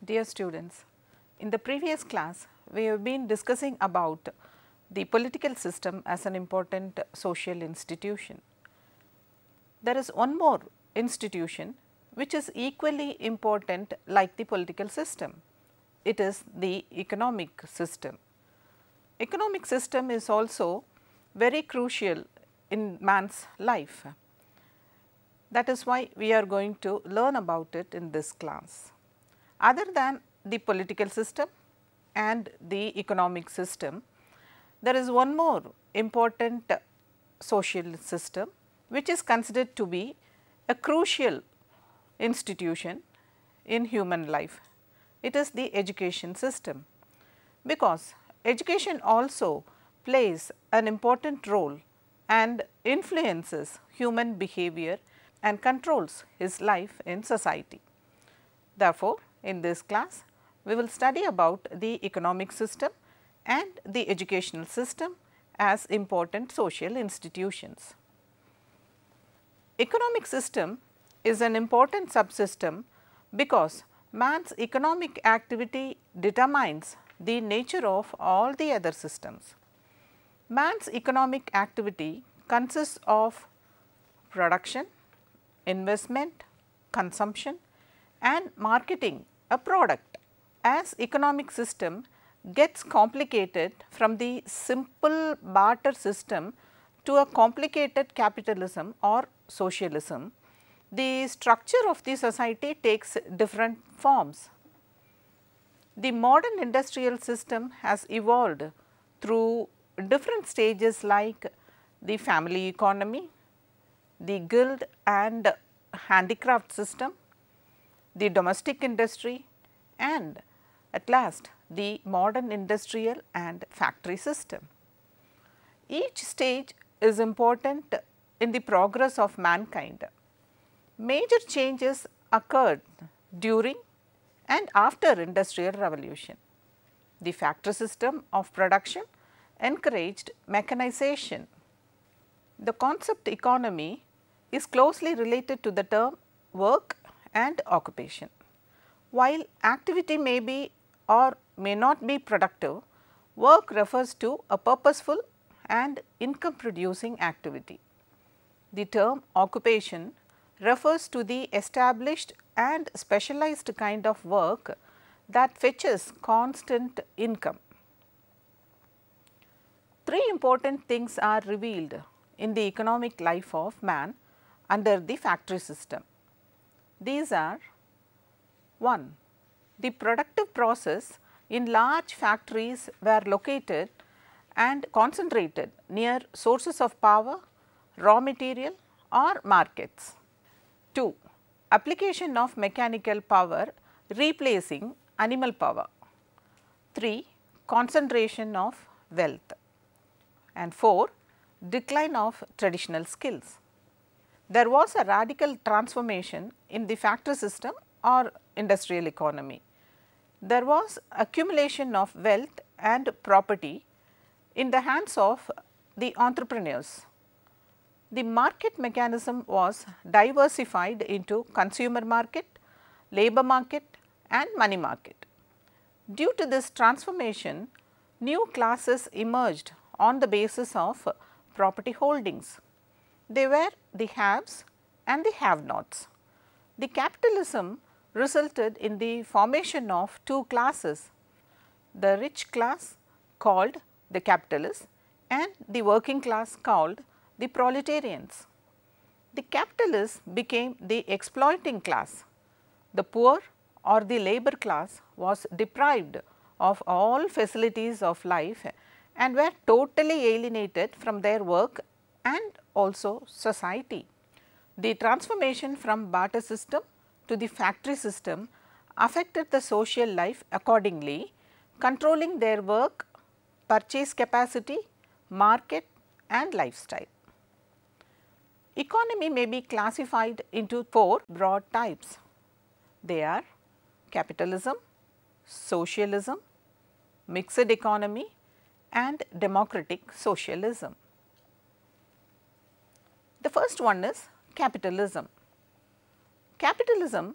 Dear students, in the previous class we have been discussing about the political system as an important social institution. There is one more institution which is equally important like the political system. It is the economic system. Economic system is also very crucial in man's life. That is why we are going to learn about it in this class. Other than the political system and the economic system, there is one more important social system which is considered to be a crucial institution in human life. It is the education system, because education also plays an important role and influences human behavior and controls his life in society. Therefore, in this class we will study about the economic system and the educational system as important social institutions. Economic system is an important subsystem because man's economic activity determines the nature of all the other systems. Man's economic activity consists of production, investment, consumption and marketing a product. As economic system gets complicated from the simple barter system to a complicated capitalism or socialism, the structure of the society takes different forms. The modern industrial system has evolved through different stages like the family economy, the guild and handicraft system, the domestic industry and at last the modern industrial and factory system. Each stage is important in the progress of mankind. Major changes occurred during and after industrial revolution. The factory system of production encouraged mechanization. The concept economy is closely related to the term work and occupation. While activity may be or may not be productive, work refers to a purposeful and income producing activity. The term occupation refers to the established and specialized kind of work that fetches constant income. Three important things are revealed in the economic life of man under the factory system. These are: 1. The productive process in large factories were located and concentrated near sources of power, raw material or markets. 2. Application of mechanical power replacing animal power. 3. Concentration of wealth. And 4. Decline of traditional skills. There was a radical transformation in the factory system or industrial economy. There was accumulation of wealth and property in the hands of the entrepreneurs. The market mechanism was diversified into consumer market, labor market and money market. Due to this transformation, new classes emerged on the basis of property holdings. They were the haves and the have-nots. The capitalism resulted in the formation of two classes, the rich class called the capitalists and the working class called the proletarians. The capitalists became the exploiting class. The poor or the labor class was deprived of all facilities of life and were totally alienated from their work and also society. The transformation from barter system to the factory system affected the social life accordingly, controlling their work, purchase capacity, market and lifestyle. Economy may be classified into four broad types. They are capitalism, socialism, mixed economy and democratic socialism. The first one is capitalism. Capitalism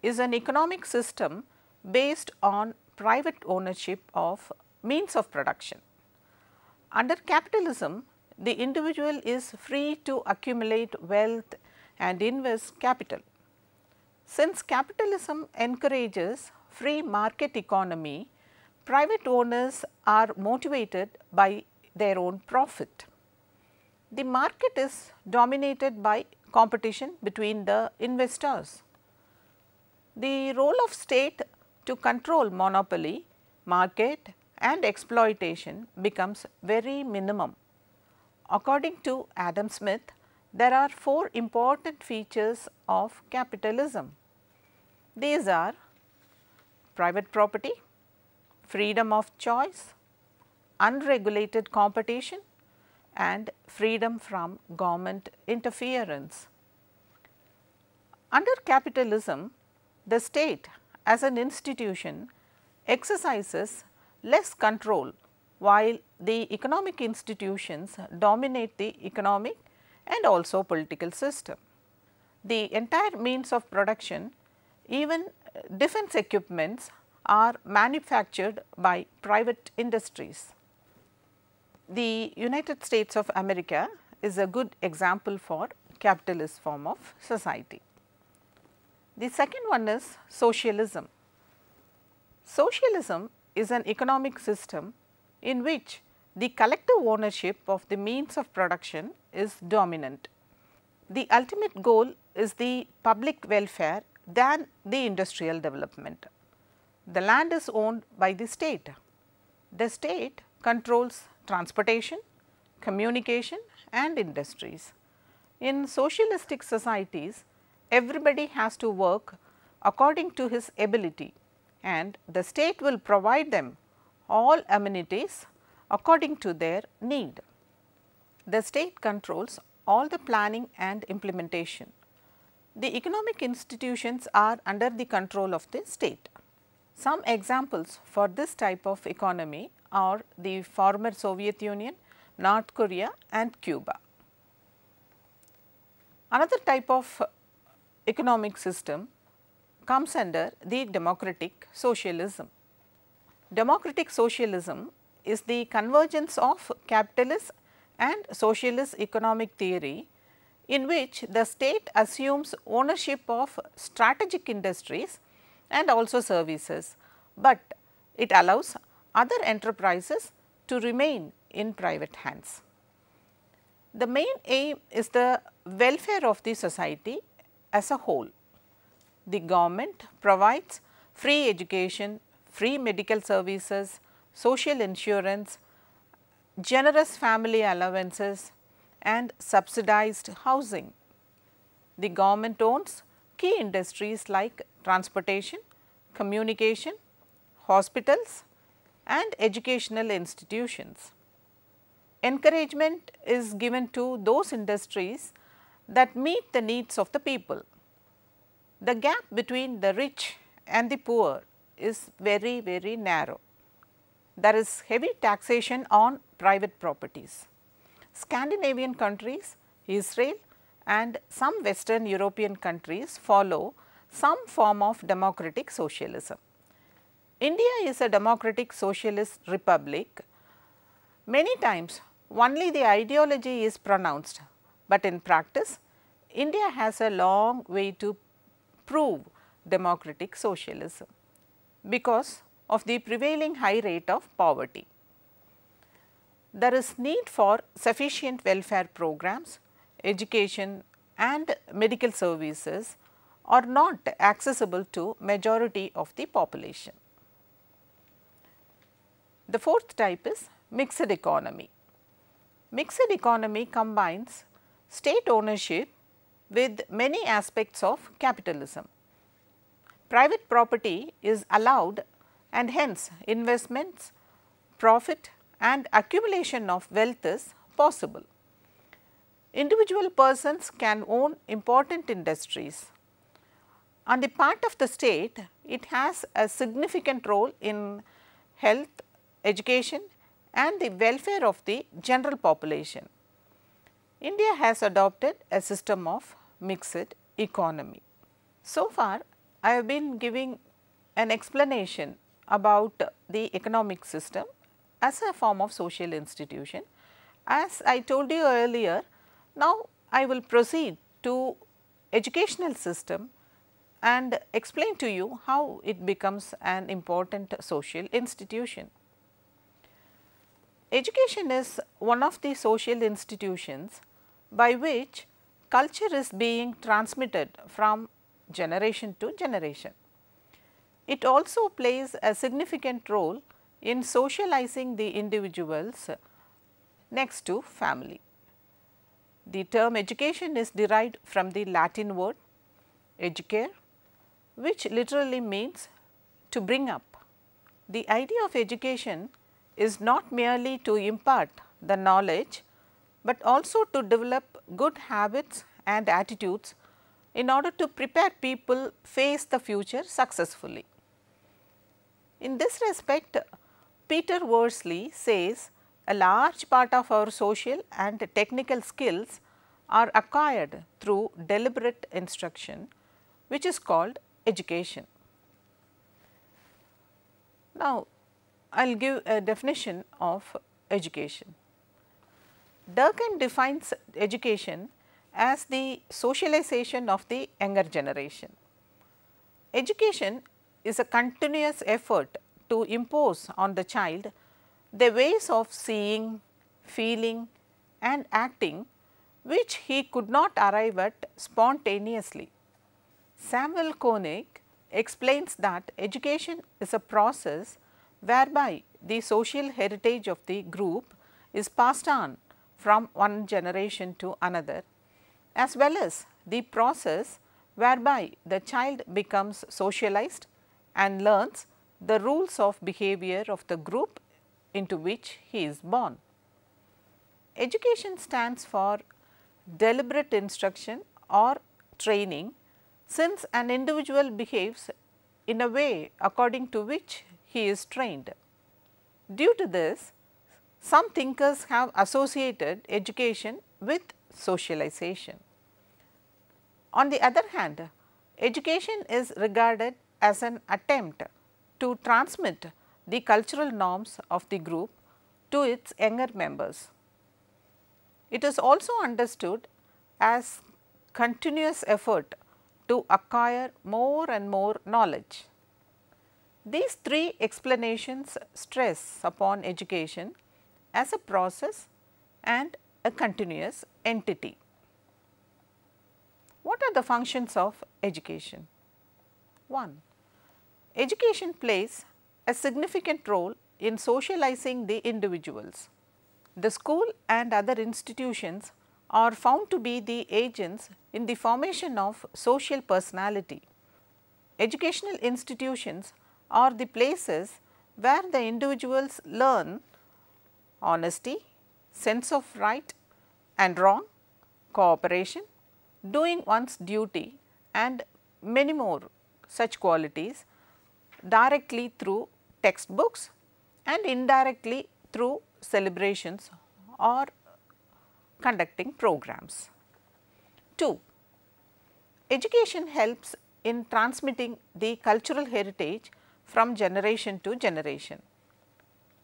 is an economic system based on private ownership of means of production. Under capitalism, the individual is free to accumulate wealth and invest capital. Since capitalism encourages free market economy, private owners are motivated by their own profit. The market is dominated by competition between the investors. The role of state to control monopoly, market and exploitation becomes very minimum. According to Adam Smith, there are four important features of capitalism. These are private property, freedom of choice, unregulated competition and freedom from government interference. Under capitalism, the state as an institution exercises less control while the economic institutions dominate the economic and also political system. The entire means of production, even defense equipments are manufactured by private industries. The United States of America is a good example for capitalist form of society. The second one is socialism. Socialism is an economic system in which the collective ownership of the means of production is dominant. The ultimate goal is the public welfare than the industrial development. The land is owned by the state. The state controls transportation, communication and industries. In socialistic societies, everybody has to work according to his ability and the state will provide them all amenities according to their need. The state controls all the planning and implementation. The economic institutions are under the control of the state. Some examples for this type of economy are the former Soviet Union, North Korea and Cuba. Another type of economic system comes under the democratic socialism. Democratic socialism is the convergence of capitalist and socialist economic theory in which the state assumes ownership of strategic industries and also services, but it allows other enterprises to remain in private hands. The main aim is the welfare of the society as a whole. The government provides free education, free medical services, social insurance, generous family allowances and subsidized housing. The government owns key industries like transportation, communication, hospitals and educational institutions. Encouragement is given to those industries that meet the needs of the people. The gap between the rich and the poor is very, very narrow. There is heavy taxation on private properties. Scandinavian countries, Israel and some Western European countries follow some form of democratic socialism. India is a democratic socialist republic. Many times only the ideology is pronounced, but in practice India has a long way to prove democratic socialism because of the prevailing high rate of poverty. There is need for sufficient welfare programs, education and medical services are not accessible to majority of the population. The fourth type is mixed economy. Mixed economy combines state ownership with many aspects of capitalism. Private property is allowed and hence investments, profit and accumulation of wealth is possible. Individual persons can own important industries. On the part of the state, it has a significant role in health, education and the welfare of the general population. India has adopted a system of mixed economy. So far, I have been giving an explanation about the economic system as a form of social institution. As I told you earlier, now I will proceed to educational system and explain to you how it becomes an important social institution. Education is one of the social institutions by which culture is being transmitted from generation to generation. It also plays a significant role in socializing the individuals next to family. The term education is derived from the Latin word educare, which literally means to bring up. The idea of education is not merely to impart the knowledge, but also to develop good habits and attitudes in order to prepare people face the future successfully. In this respect, Peter Worsley says a large part of our social and technical skills are acquired through deliberate instruction, which is called education. Now, I will give a definition of education. Durkheim defines education as the socialization of the younger generation. Education is a continuous effort to impose on the child the ways of seeing, feeling and acting which he could not arrive at spontaneously. Samuel Koenig explains that education is a process whereby the social heritage of the group is passed on from one generation to another, as well as the process whereby the child becomes socialized and learns the rules of behavior of the group into which he is born. Education stands for deliberate instruction or training, since an individual behaves in a way according to which he is trained. Due to this, some thinkers have associated education with socialization. On the other hand, education is regarded as an attempt to transmit the cultural norms of the group to its younger members. It is also understood as continuous effort to acquire more and more knowledge. These three explanations stress upon education as a process and a continuous entity. What are the functions of education? 1. Education plays a significant role in socializing the individuals. The school and other institutions are found to be the agents in the formation of social personality. Educational institutions are the places where the individuals learn honesty, sense of right and wrong, cooperation, doing one's duty and many more such qualities directly through textbooks and indirectly through celebrations or conducting programs. 2. Education helps in transmitting the cultural heritage from generation to generation.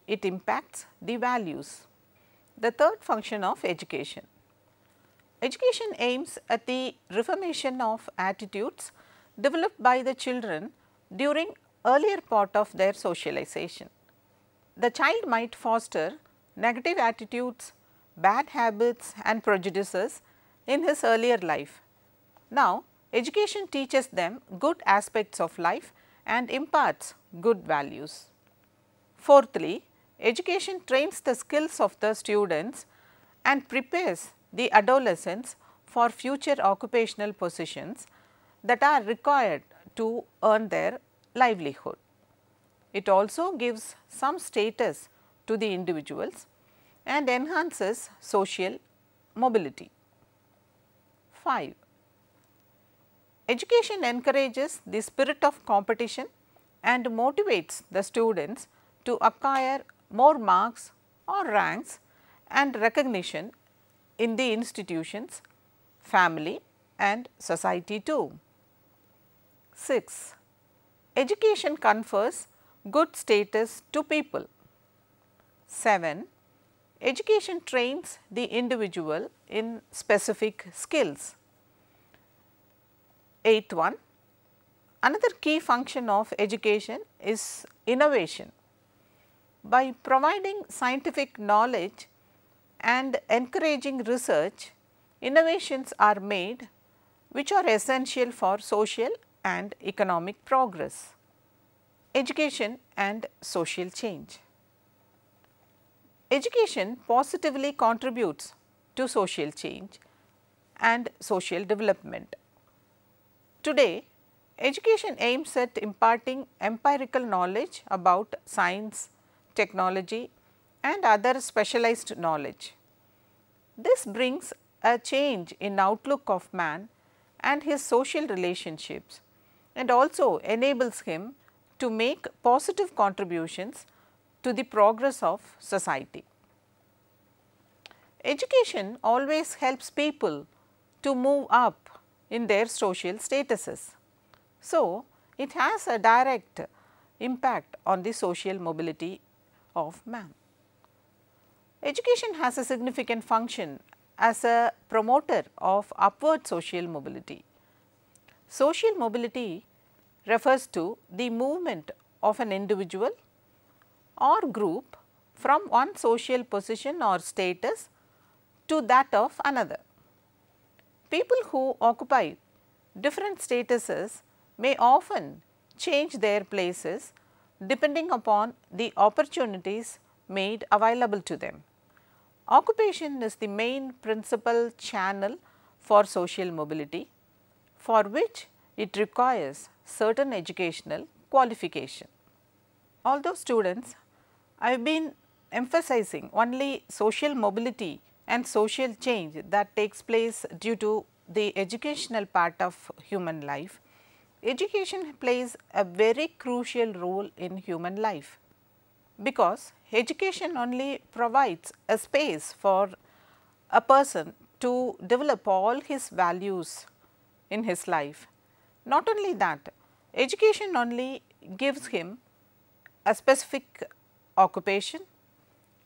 It impacts the values. The third function of education. Education aims at the reformation of attitudes developed by the children during earlier part of their socialization. The child might foster negative attitudes, bad habits and prejudices in his earlier life. Now, education teaches them good aspects of life and imparts good values. Fourthly, education trains the skills of the students and prepares the adolescents for future occupational positions that are required to earn their livelihood. It also gives some status to the individuals and enhances social mobility. 5. Education encourages the spirit of competition and motivates the students to acquire more marks or ranks and recognition in the institutions, family and society too. 6. Education confers good status to people. 7. Education trains the individual in specific skills. 8th one, another key function of education is innovation. By providing scientific knowledge and encouraging research, innovations are made which are essential for social and economic progress. Education and social change. Education positively contributes to social change and social development. Today, education aims at imparting empirical knowledge about science, technology and other specialized knowledge. This brings a change in outlook of man and his social relationships and also enables him to make positive contributions to the progress of society. Education always helps people to move up in their social statuses. So, it has a direct impact on the social mobility of man. Education has a significant function as a promoter of upward social mobility. Social mobility refers to the movement of an individual or group from one social position or status to that of another. People who occupy different statuses may often change their places depending upon the opportunities made available to them. Occupation is the main principal channel for social mobility, for which it requires certain educational qualification. Although students, I have been emphasizing only social mobility and social change that takes place due to the educational part of human life. Education plays a very crucial role in human life, because education only provides a space for a person to develop all his values in his life. Not only that, education only gives him a specific occupation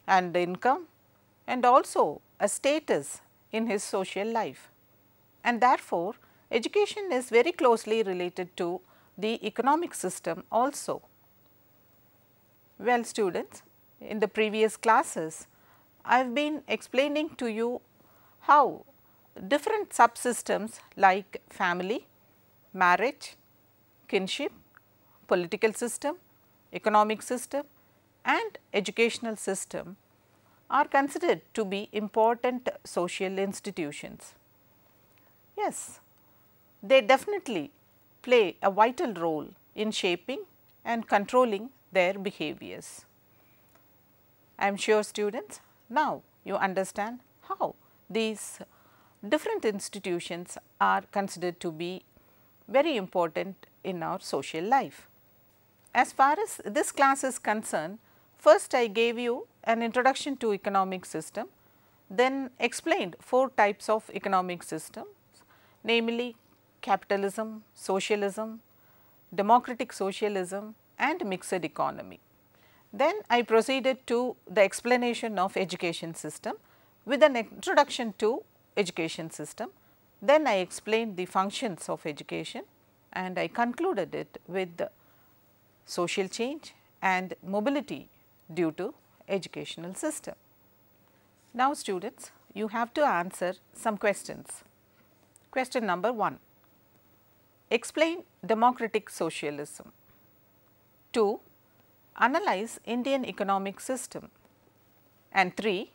and income and also a status in his social life, and therefore, education is very closely related to the economic system also. Well students, in the previous classes, I have been explaining to you how different subsystems like family, marriage, kinship, political system, economic system and educational system are considered to be important social institutions. Yes, they definitely play a vital role in shaping and controlling their behaviors. I am sure students, now you understand how these different institutions are considered to be very important in our social life. As far as this class is concerned, first I gave you an introduction to economic system, then explained 4 types of economic systems, namely capitalism, socialism, democratic socialism and mixed economy. Then I proceeded to the explanation of education system with an introduction to education system. Then I explained the functions of education and I concluded it with the social change and mobility due to educational system. Now students, you have to answer some questions. Question number 1. Explain democratic socialism. 2. Analyze Indian economic system. And 3.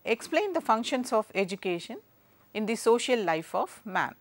Explain the functions of education in the social life of man.